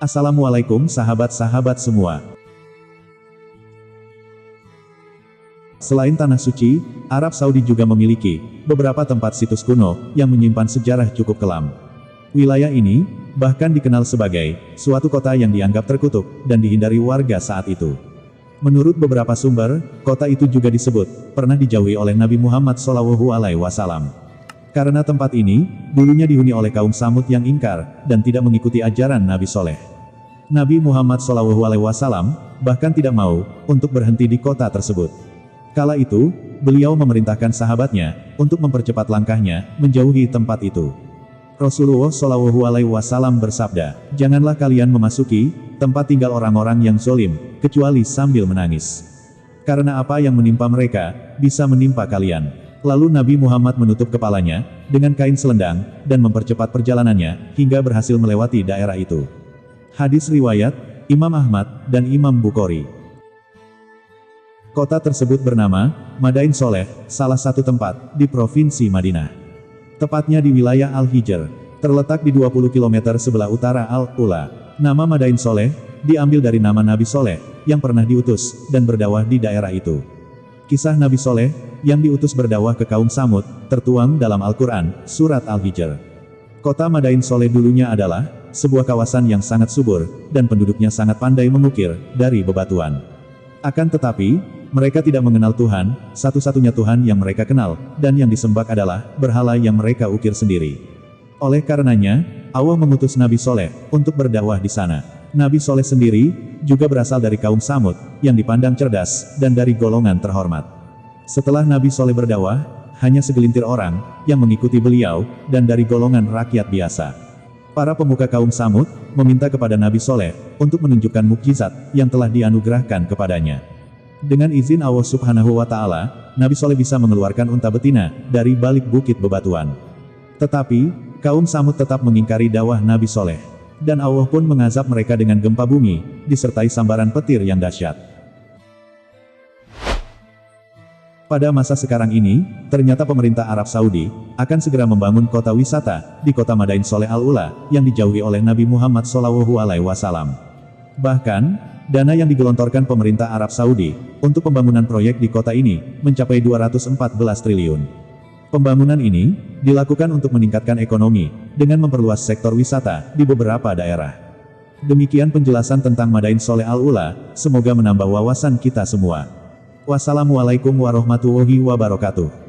Assalamualaikum sahabat-sahabat semua. Selain Tanah Suci, Arab Saudi juga memiliki beberapa tempat situs kuno yang menyimpan sejarah cukup kelam. Wilayah ini bahkan dikenal sebagai suatu kota yang dianggap terkutuk dan dihindari warga saat itu. Menurut beberapa sumber, kota itu juga disebut pernah dijauhi oleh Nabi Muhammad SAW. Karena tempat ini dulunya dihuni oleh kaum Samud yang ingkar dan tidak mengikuti ajaran Nabi Soleh. Nabi Muhammad SAW bahkan tidak mau untuk berhenti di kota tersebut. Kala itu, beliau memerintahkan sahabatnya untuk mempercepat langkahnya menjauhi tempat itu. Rasulullah SAW bersabda, "Janganlah kalian memasuki tempat tinggal orang-orang yang zolim, kecuali sambil menangis. Karena apa yang menimpa mereka, bisa menimpa kalian." Lalu Nabi Muhammad menutup kepalanya dengan kain selendang dan mempercepat perjalanannya hingga berhasil melewati daerah itu. Hadis riwayat Imam Ahmad dan Imam Bukhari. Kota tersebut bernama Madain Soleh, salah satu tempat di Provinsi Madinah. Tepatnya di wilayah Al-Hijr, terletak di 20 km sebelah utara Al-Ula. Nama Madain Soleh diambil dari nama Nabi Soleh yang pernah diutus dan berdakwah di daerah itu. Kisah Nabi Soleh yang diutus berdakwah ke kaum Samud tertuang dalam Al-Quran, Surat Al-Hijr. Kota Madain Soleh dulunya adalah sebuah kawasan yang sangat subur, dan penduduknya sangat pandai mengukir dari bebatuan. Akan tetapi, mereka tidak mengenal Tuhan, satu-satunya Tuhan yang mereka kenal, dan yang disembah adalah berhala yang mereka ukir sendiri. Oleh karenanya, Allah mengutus Nabi Soleh untuk berdakwah di sana. Nabi Soleh sendiri juga berasal dari kaum Samud, yang dipandang cerdas dan dari golongan terhormat. Setelah Nabi Soleh berdakwah, hanya segelintir orang yang mengikuti beliau, dan dari golongan rakyat biasa. Para pemuka kaum Samud meminta kepada Nabi Soleh untuk menunjukkan mukjizat yang telah dianugerahkan kepadanya. Dengan izin Allah Subhanahu wa Ta'ala, Nabi Soleh bisa mengeluarkan unta betina dari balik bukit bebatuan. Tetapi, kaum Samud tetap mengingkari dakwah Nabi Soleh. Dan Allah pun mengazab mereka dengan gempa bumi, disertai sambaran petir yang dahsyat. Pada masa sekarang ini, ternyata pemerintah Arab Saudi akan segera membangun kota wisata di kota Madain Soleh Al-Ula yang dijauhi oleh Nabi Muhammad SAW. Bahkan, dana yang digelontorkan pemerintah Arab Saudi untuk pembangunan proyek di kota ini mencapai 214 triliun. Pembangunan ini dilakukan untuk meningkatkan ekonomi dengan memperluas sektor wisata di beberapa daerah. Demikian penjelasan tentang Madain Soleh Al-Ula, semoga menambah wawasan kita semua. Wassalamualaikum warahmatullahi wabarakatuh.